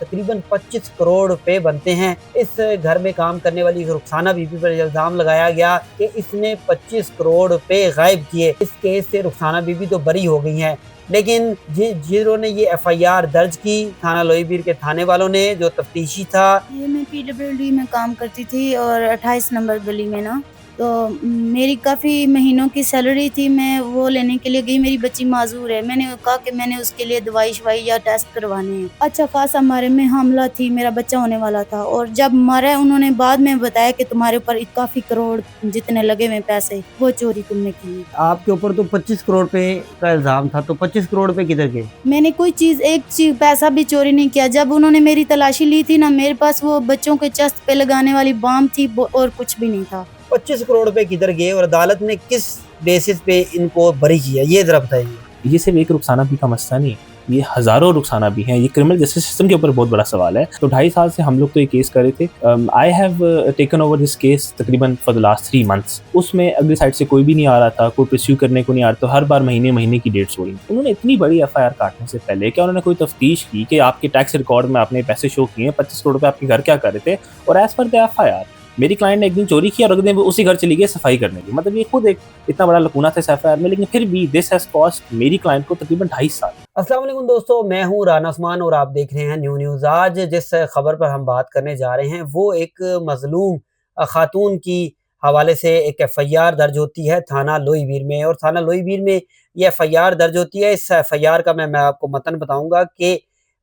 तकरीबन 25 करोड़ रुपए बनते हैं। इस घर में काम करने वाली रुखसाना बीबी पर इल्जाम लगाया गया कि इसने 25 करोड़ रुपए गायब किए। इस केस से रुखसाना बीबी तो बरी हो गई हैं, लेकिन जिन्होंने ये एफआईआर दर्ज की थाना लोईबीर के थाने वालों ने, जो तफ्तीशी था। ये मैं पीडब्ल्यूडी में काम करती थी और 28 नंबर गली में ना, तो मेरी काफ़ी महीनों की सैलरी थी। मैं वो लेने के लिए गई, मेरी बच्ची माज़ूर है। मैंने कहा कि मैंने उसके लिए दवाई-शवाई या टेस्ट करवाने हैं। अच्छा ख़ासा हमारे में हामला थी, मेरा बच्चा होने वाला था और जब मरा उन्होंने बाद में बताया कि तुम्हारे ऊपर काफ़ी करोड़ जितने लगे हुए पैसे, वो चोरी तुमने की है। आपके ऊपर तो 25 करोड़ रुपए का इल्जाम था, तो 25 करोड़ रुपए किधर गए? मैंने कोई चीज़ एक चीज़ पैसा भी चोरी नहीं किया। जब उन्होंने मेरी तलाशी ली थी ना, मेरे पास वो बच्चों के चेस्ट पे लगाने वाली बाम थी और कुछ भी नहीं था। 25 करोड़ रुपए किधर गए और अदालत ने किस बेसिस पे इनको बरी किया, ये जरा बताइए। ये सिर्फ एक रुखसाना भी का मसला नहीं है, ये हज़ारों रुखसाना भी हैं। ये क्रिमिनल जस्टिस सिस्टम के ऊपर बहुत बड़ा सवाल है। तो 2.5 साल से हम लोग तो ये केस कर रहे थे। I have taken over this case तकरीबन फॉर द लास्ट 3 मंथ्स। उसमें अगली साइड से कोई भी नहीं आ रहा था, कोई परस्यू करने को नहीं आ रहा, तो हर बार महीने की डेट्स हो रही। उन्होंने इतनी बड़ी एफआईआर काटने से पहले क्या उन्होंने कोई तफ्तीश की कि आपके टैक्स रिकॉर्ड में आपने पैसे शो किए हैं, 25 करोड़ रुपए आपके घर क्या कर रहे थे? और एज पर द एफआईआर मेरी क्लाइंट ने एक दिन चोरी की और अगले दिन वो उसी घर चली गई सफाई करने की। मतलब ये खुद एक इतना बड़ा लकूना था इस एफआईआर में, लेकिन फिर भी दिस हैज कॉस्ट मेरी क्लाइंट को तकरीबन 2.5 साल। अस्सलाम वालेकुम दोस्तों, मैं हूं राना उस्मान और आप देख रहे हैं न्यू न्यूज़। आज जिस खबर पर हम बात करने जा रहे हैं वो एक मजलूम खातून की हवाले से एक एफआईआर दर्ज होती है थाना लोईबीर में, और थाना लोईबीर में ये एफआईआर दर्ज होती है। इस एफआईआर का मैं आपको मतन बताऊंगा कि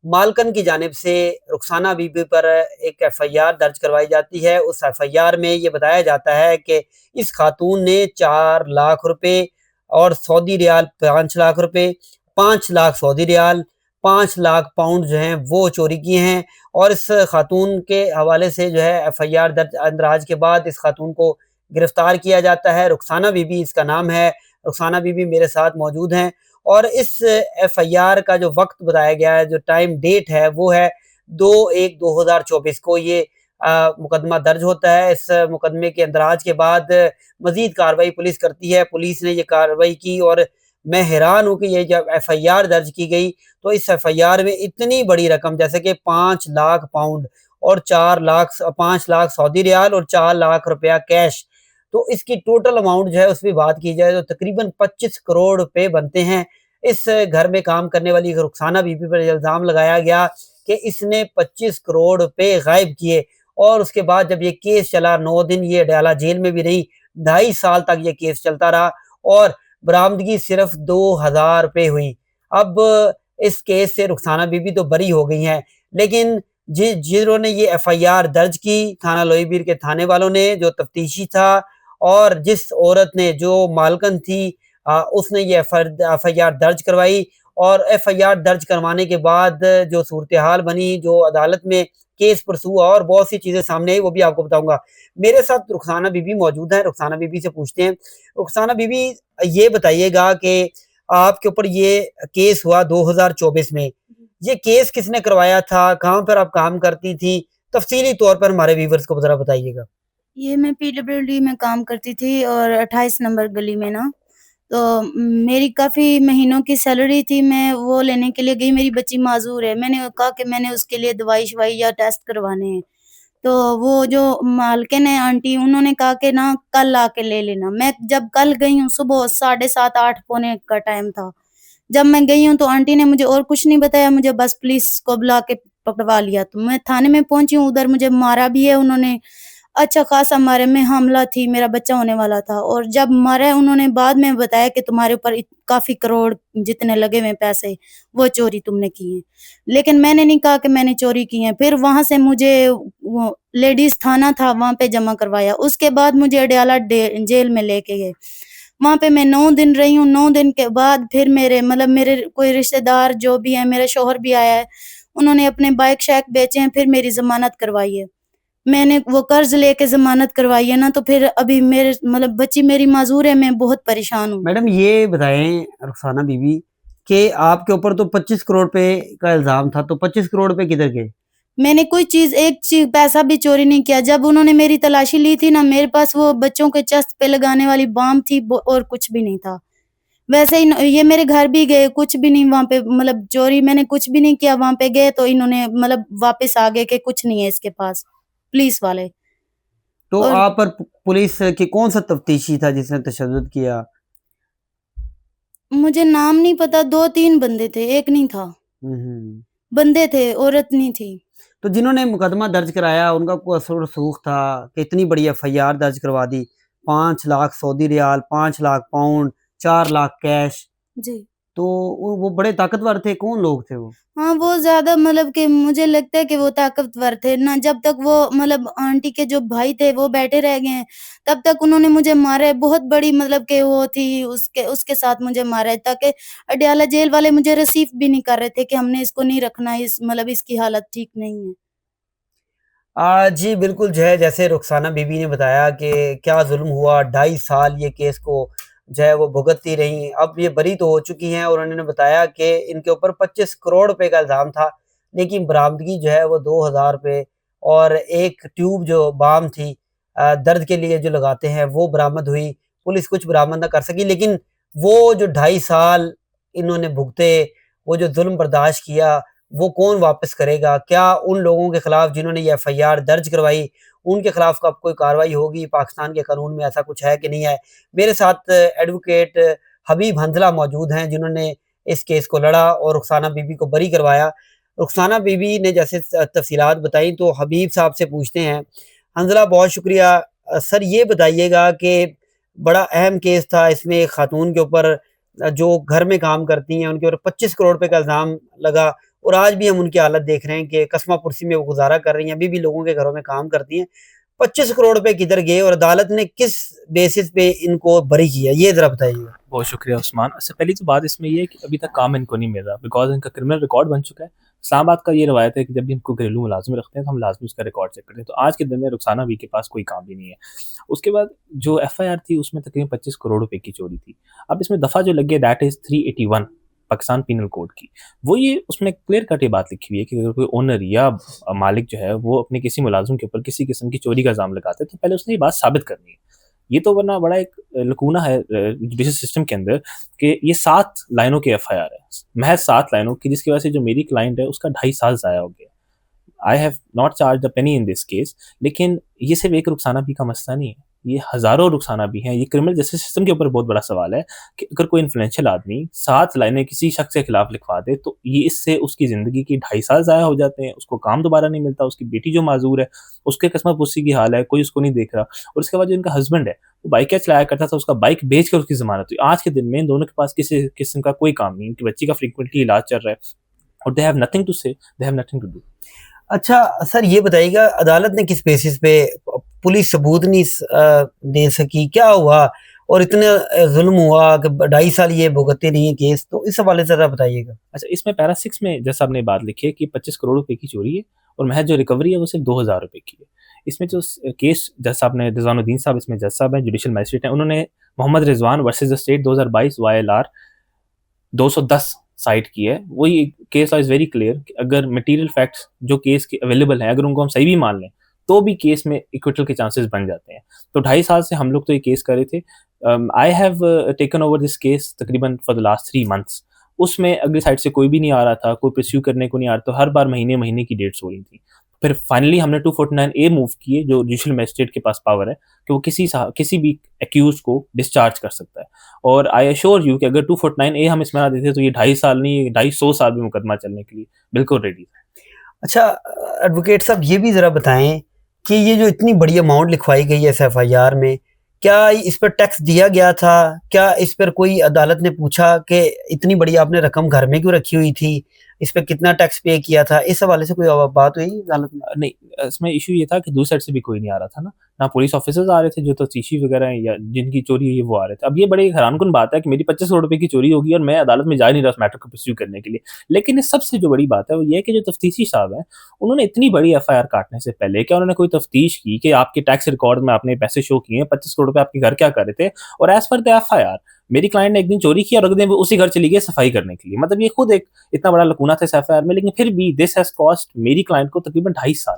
मालकन की जानिब से रुखसाना बीबी पर एक एफआईआर दर्ज करवाई जाती है। उस एफआईआर में ये बताया जाता है कि इस खातून ने 4 लाख रुपए और सऊदी रियाल 5 लाख रुपए, 5 lakh Saudi riyal, 5 lakh pound जो हैं वो चोरी किए हैं। और इस खातून के हवाले से जो है एफआईआर दर्ज अंदराज के बाद इस खातून को गिरफ्तार किया जाता है। रुखसाना बीबी इसका नाम है। रुखसाना बीबी मेरे साथ मौजूद हैं और इस एफआईआर का जो वक्त बताया गया है, जो टाइम डेट है, वो है 2/1/2024 को ये मुकदमा दर्ज होता है। इस मुकदमे के अंदराज के बाद मजीद कार्रवाई पुलिस करती है। पुलिस ने ये कार्रवाई की और मैं हैरान हूँ कि ये जब एफआईआर दर्ज की गई तो इस एफआईआर में इतनी बड़ी रकम जैसे कि 5 लाख पाउंड और 5 लाख सऊदी रियाल और 4 लाख रुपया कैश, तो इसकी टोटल अमाउंट जो है उस पर बात की जाए तो तकरीबन 25 करोड़ रुपए बनते हैं। इस घर में काम करने वाली रुखसाना बीबी पर इल्ज़ाम लगाया गया कि इसने 25 करोड़ रुपए गायब किए। और उसके बाद जब ये केस चला 9 दिन ये अडयाला जेल में भी रही, 2.5 साल तक ये केस चलता रहा और बरामदगी सिर्फ 2000 रुपए हुई। अब इस केस से रुखसाना बीबी तो बरी हो गई हैं, लेकिन जिन्होंने ये एफआईआर दर्ज की थाना लोईबीर के थाने वालों ने, जो तफ्तीशी था, और जिस औरत ने, जो मालकन थी, उसने ये एफआईआर दर्ज करवाई। और एफआईआर दर्ज करवाने के बाद जो सूरत हाल बनी, जो अदालत में केस परसू हुआ और बहुत सी चीज़ें सामने आई, वो भी आपको बताऊंगा। मेरे साथ रुखसाना बीबी मौजूद है। रुखसाना बीबी से पूछते हैं। रुखसाना बीबी, ये बताइएगा कि आपके ऊपर ये केस हुआ 2024 में, ये केस किसने करवाया था? कहाँ पर आप काम करती थी? तफसीली तौर पर हमारे व्यूवर्स को ज़रा बताइएगा। ये मैं पीडब्ल्यूडी में काम करती थी और 28 नंबर गली में ना, तो मेरी काफ़ी महीनों की सैलरी थी। मैं वो लेने के लिए गई, मेरी बच्ची माज़ूर है। मैंने कहा कि मैंने उसके लिए दवाई-शवाई या टेस्ट करवाने हैं। तो वो जो मालकिन है आंटी, उन्होंने कहा कि ना कल आके ले लेना। मैं जब कल गई हूँ, सुबह 7:30 8 पौने का टाइम था। जब मैं गई हूँ तो आंटी ने मुझे और कुछ नहीं बताया, मुझे बस पुलिस को बुला के पकड़वा लिया। तो मैं थाने में पहुँची हूँ, उधर मुझे मारा भी है उन्होंने। अच्छा ख़ासा मारे में हमला थी, मेरा बच्चा होने वाला था और जब मारा उन्होंने बाद में बताया कि तुम्हारे ऊपर काफ़ी करोड़ जितने लगे हुए पैसे, वो चोरी तुमने की हैं। लेकिन मैंने नहीं कहा कि मैंने चोरी की हैं। फिर वहाँ से मुझे वो लेडीज़ थाना था, वहाँ पे जमा करवाया। उसके बाद मुझे अडयाला जेल में लेके गए। वहाँ पे मैं 9 दिन रही हूँ। 9 दिन के बाद फिर मेरे कोई रिश्तेदार जो भी है, मेरा शौहर भी आया है, उन्होंने अपने बाइक-शाइक बेचे हैं, फिर मेरी ज़मानत करवाई है। मैंने वो कर्ज़ लेके ज़मानत करवाई है ना, तो फिर अभी मेरे बच्ची मेरी माज़ूर है, मैं बहुत परेशान हूँ। मैडम, ये बताएं रुखसाना बीबी कि आपके ऊपर तो 25 करोड़ रुपए का इल्ज़ाम था, तो 25 करोड़ रुपए किधर गए? मैंने कोई चीज़ एक पैसा भी चोरी नहीं किया। जब उन्होंने मेरी तलाशी ली थी ना, मेरे पास वो बच्चों के चेस्ट पे लगाने वाली बाम थी और कुछ भी नहीं था। वैसे ही ये मेरे घर भी गए, कुछ भी नहीं वहाँ पे, मतलब चोरी मैंने कुछ भी नहीं किया, वहाँ पे गए तो इन्होंने मतलब वापस आ गए कि कुछ नहीं है इसके पास, पुलिस वाले। तो और आप पर पुलिस के कौन-सा तफ्तीशी था जिसने तशद्दुद किया? मुझे नाम नहीं पता, 2-3 बंदे थे, एक नहीं था। हुँ, हुँ। बंदे थे, औरत नहीं थी। तो जिन्होंने मुकदमा दर्ज कराया उनका कोई असर रसूख था कि इतनी बड़ी एफआईआर दर्ज करवा दी, 5 lakh Saudi riyal, 5 lakh pound, 4 lakh cash, जी। तो वो बड़े ताकतवर थे, कौन लोग थे वो? हाँ, वो ज़्यादा मतलब कि मुझे लगता है कि वो ताकतवर थे ना, जब तक वो मतलब आंटी के जो भाई थे वो बैठे रह गए हैं, तब तक उन्होंने मुझे मारा है। बहुत बड़ी मतलब कि वो थी, उसके उसके साथ मुझे मारा है, ताकि अडयाला जेल वाले मुझे रिसीव भी नहीं कर रहे थे कि हमने इसको नहीं रखना, इस मतलब इसकी हालत ठीक नहीं है। जी, बिल्कुल जो है जैसे रुखसाना बीबी ने बताया कि क्या ज़ुल्म हुआ, 2.5 साल ये केस को जो है वो भुगतती रहीं। अब ये बरी तो हो चुकी हैं और उन्होंने बताया कि इनके ऊपर 25 करोड़ रुपए का इल्ज़ाम था, लेकिन बरामदगी जो है वो 2000 रुपए और एक ट्यूब जो बाम थी दर्द के लिए जो लगाते हैं वो बरामद हुई। पुलिस कुछ बरामद ना कर सकी, लेकिन वो जो 2.5 साल इन्होंने भुगते, वो जो ज़ुल्म बर्दाश्त किया, वो कौन वापस करेगा? क्या उन लोगों के खिलाफ जिन्होंने ये एफआईआर दर्ज करवाई, उनके खिलाफ कब कोई कार्रवाई होगी? पाकिस्तान के कानून में ऐसा कुछ है कि नहीं है? मेरे साथ एडवोकेट हबीब हंज़ला मौजूद हैं, जिन्होंने इस केस को लड़ा और रुखसाना बीबी को बरी करवाया। रुखसाना बीबी ने जैसे तफ़सीलात बताई, तो हबीब साहब से पूछते हैं। हंज़ला, बहुत शुक्रिया। सर ये बताइएगा कि बड़ा अहम केस था, इसमें एक खातून के ऊपर जो घर में काम करती हैं, उनके ऊपर 25 करोड़ रुपए का इल्ज़ाम लगा और आज भी हम उनकी हालत देख रहे हैं कि कस्मा पुरसी में वो गुज़ारा कर रही हैं, अभी भी लोगों के घरों में काम करती हैं। 25 करोड़ रुपए किधर गए और अदालत ने किस बेसिस पे इनको बरी किया? ये ज़रा बताइएगा। बहुत शुक्रिया उस्मान। सबसे पहली तो बात इसमें ये है कि अभी तक काम इनको नहीं मिल रहा बिकॉज़ इनका क्रिमिनल रिकॉर्ड बन चुका है। इस्लामाबाद का ये रवायत है कि जब भी इनको घरेलू मुलाज़िम रखते हैं तो हम लाज़मी उसका रिकॉर्ड चेक करते हैं। तो आज के दिन में रुखसाना बी के पास कोई काम भी नहीं है। उसके बाद जो एफआईआर थी उसमें तकरीबन 25 करोड़ रुपए की चोरी थी। अब इसमें दफ़ा जो लगी है that is 381 Pakistan penal code की। वो ये उसमें क्लियर कट ये बात लिखी हुई है कि अगर कोई ओनर या मालिक जो है वो अपने किसी मुलाज़िम के ऊपर किसी किस्म की चोरी का इल्ज़ाम लगाता है तो पहले उसने ये बात साबित करनी है। ये तो वरना बड़ा एक लकूना है जुडिशल सिस्टम के अंदर कि ये 7 लाइनों की एफआईआर है। महज़ 7 लाइनों की, जिसकी वजह से जो मेरी क्लाइंट है उसका 2.5 साल ज़ाया हो गया। I have not charged a Penney in this case, लेकिन ये सिर्फ़ एक रुखसाना बी का मसला नहीं है। ये हज़ारों रुखसाना बी हैं। ये क्रिमिनल जस्टिस सिस्टम के ऊपर बहुत बड़ा सवाल है कि अगर कोई इन्फ्लुएंशियल आदमी 7 लाइनें किसी शख्स के खिलाफ लिखवा दे, तो ये इससे उसकी ज़िंदगी के 2.5 साल ज़ाया हो जाते हैं। उसको काम दोबारा नहीं मिलता, उसकी बेटी जो माज़ूर है, उसके कसमत-पुसी की हाल है, कोई उसको नहीं देख रहा और उसके बाद जो इनका हस्बैंड है, वो बाइकें चलाया करता था, उसका बाइक बेच कर उसकी ज़मानत हुई। आज के दिन में इन दोनों के पास किसी किस्म का कोई काम नहीं। इनकी बच्ची का फ्रीक्वेंटली इलाज चल रहा है और दे have nothing to say, they have nothing to do. अच्छा, सर ये बताइएगा अदालत ने किस बेसिस पे पुलिस सबूत नहीं दे सकी? क्या हुआ? और इतना ज़ुल्म हुआ कि 2.5 साल ये भुगतते रही हैं केस, तो इस हवाले से ज़रा बताइएगा। अच्छा, इसमें पैरा 6 में जज साहब ने बात लिखी है कि 25 करोड़ रुपए की चोरी है और महज जो रिकवरी है वो सिर्फ 2000 रुपए की है। इसमें जो केस जज साहब ने, रिजवानुद्दीन साहब इसमें जज साहब हैं, जुडिशियल मजिस्ट्रेट हैं, उन्होंने Mohammad Rizwan versus the state 2022 YLR 210 cite की है। वही केस इज़ वेरी क्लियर कि अगर मटेरियल फैक्ट्स जो केस के अवेलेबल हैं, अगर उनको हम सही भी मान लें, तो भी केस में एक्विटल के चांसेस बन जाते हैं। तो 2.5 साल से हम लोग तो ये केस कर रहे थे। I have taken over this case तकरीबन फॉर द लास्ट 3 मंथ्स। उसमें अगली साइड से कोई भी नहीं आ रहा था, कोई परस्यू करने को नहीं आ रहा, तो हर बार महीने-महीने की डेट्स हो रही थी। फिर फाइनली हमने 249 ए मूव किए, जो जुडिशियल मजिस्ट्रेट के पास पावर है कि वो किसी भी एक्यूज़ को डिस्चार्ज कर सकता है। और आई एश्योर यू कि अगर 249 ए हम इसमें ना देते तो ये 2.5 साल नहीं, 250 साल भी मुकदमा चलने के लिए बिल्कुल रेडी है। अच्छा, एडवोकेट साहब ये भी ज़रा बताएँ कि ये जो इतनी बड़ी अमाउंट लिखवाई गई है इस एफआईआर में, क्या इस पर टैक्स दिया गया था? क्या इस पर कोई अदालत ने पूछा कि इतनी बड़ी आपने रकम घर में क्यों रखी हुई थी? इस पे कितना टैक्स पे किया था? इस हवाले से कोई बात हुई अदालत में? नहीं, इसमें इश्यू ये था कि दूसरी साइड से भी कोई नहीं आ रहा था ना पुलिस ऑफिसर्स आ रहे थे जो तफ्तीशी वगैरह हैं या जिनकी चोरी हुई है वो आ रहे थे। अब ये बड़ी हैरानकुन बात है कि मेरी 25 करोड़ रुपए की चोरी होगी और मैं अदालत में जा नहीं रहा उस मैटर को परस्यू करने के लिए। लेकिन इस सबसे जो बड़ी बात है वो ये है कि जो तफ्तीशी साहब हैं, उन्होंने इतनी बड़ी एफआईआर काटने से पहले क्या उन्होंने कोई तफ्तीश की कि आपके टैक्स रिकॉर्ड में आपने पैसे शो किए हैं, 25 करोड़ रुपए आपके घर क्या कर रहे थे? और एज़ पर द एफआईआर मेरी क्लाइंट ने एक दिन चोरी की और अगले दिन वो उसी घर चली गई सफाई करने के लिए। मतलब ये खुद एक इतना बड़ा लकूना था इस एफआईआर में, लेकिन फिर भी दिस हैज़ कॉस्ट मेरी क्लाइंट को तकरीबन 2.5 साल।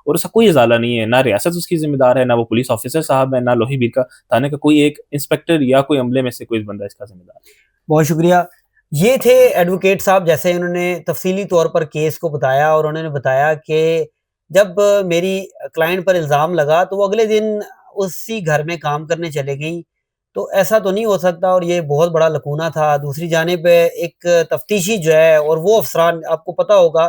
और उसका कोई इज़ाला नहीं है, ना रियासत उसकी ज़िम्मेदार है, ना वो पुलिस ऑफिसर साहब है, ना लोही बीर का थाने का कोई एक इंस्पेक्टर या कोई अमले में से कोई बंदा इसका ज़िम्मेदार है। बहुत शुक्रिया। ये थे एडवोकेट साहब, जैसे उन्होंने तफ़सीली तौर पर केस को बताया और उन्होंने बताया कि जब मेरी क्लाइंट पर इल्ज़ाम लगा तो वो अगले दिन उसी घर में काम करने चले गईं। तो ऐसा तो नहीं हो सकता और ये बहुत बड़ा लकूना था। दूसरी जानिब एक तफ्तीशी जो है और वो अफ़सरान, आपको पता होगा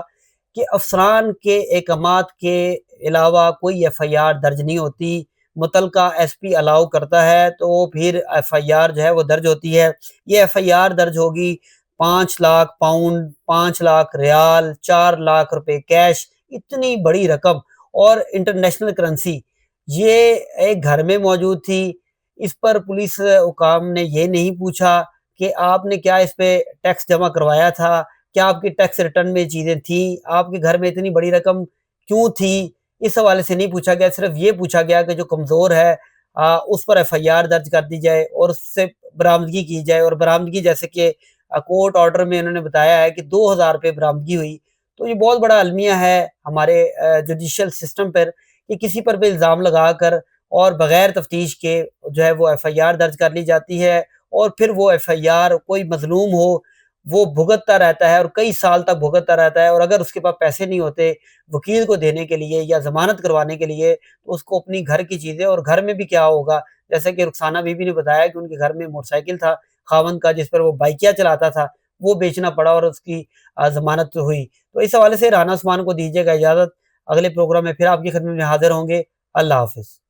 कि अफ़सरान के अहकामात के अलावा कोई एफ़आईआर दर्ज नहीं होती। मुतलका एसपी अलाउ करता है तो फिर एफ़आईआर जो है वो दर्ज होती है। ये एफ़आईआर दर्ज होगी 5 लाख पाउंड, 5 लाख रियाल, 4 लाख रुपए कैश, इतनी बड़ी रकम और इंटरनेशनल करेंसी, ये एक घर में मौजूद थी। इस पर पुलिस हुकाम ने ये नहीं पूछा कि आपने क्या इस पे टैक्स जमा करवाया था? क्या आपकी टैक्स रिटर्न में चीज़ें थी? आपके घर में इतनी बड़ी रकम क्यों थी? इस हवाले से नहीं पूछा गया, सिर्फ़ ये पूछा गया कि जो कमज़ोर है उस पर एफ़आईआर दर्ज कर दी जाए और उससे बरामदगी की जाए और बरामदगी जैसे कि कोर्ट ऑर्डर में उन्होंने बताया है कि 2000 रुपए बरामदगी हुई। तो ये बहुत बड़ा अलमिया है हमारे जुडिशियल सिस्टम पर कि किसी पर भी इल्ज़ाम लगाकर और बगैर तफ्तीश के जो है वो एफ़आईआर दर्ज कर ली जाती है और फिर वो एफ़आईआर कोई मज़लूम हो, वो भुगतता रहता है और कई साल तक भुगतता रहता है और अगर उसके पास पैसे नहीं होते वकील को देने के लिए या ज़मानत करवाने के लिए, तो उसको अपनी घर की चीज़ें और घर में भी क्या होगा, जैसे कि रुखसाना बीबी ने बताया कि उनके घर में मोटरसाइकिल था खावंद का जिस पर वो बाइकिया चलाता था, वो बेचना पड़ा और उसकी ज़मानत हुई। तो इस हवाले से राना उस्मान को दीजिएगा इजाज़त। अगले प्रोग्राम में फिर आपकी खिदमत में हाज़िर होंगे। अल्लाह हाफ़िज़।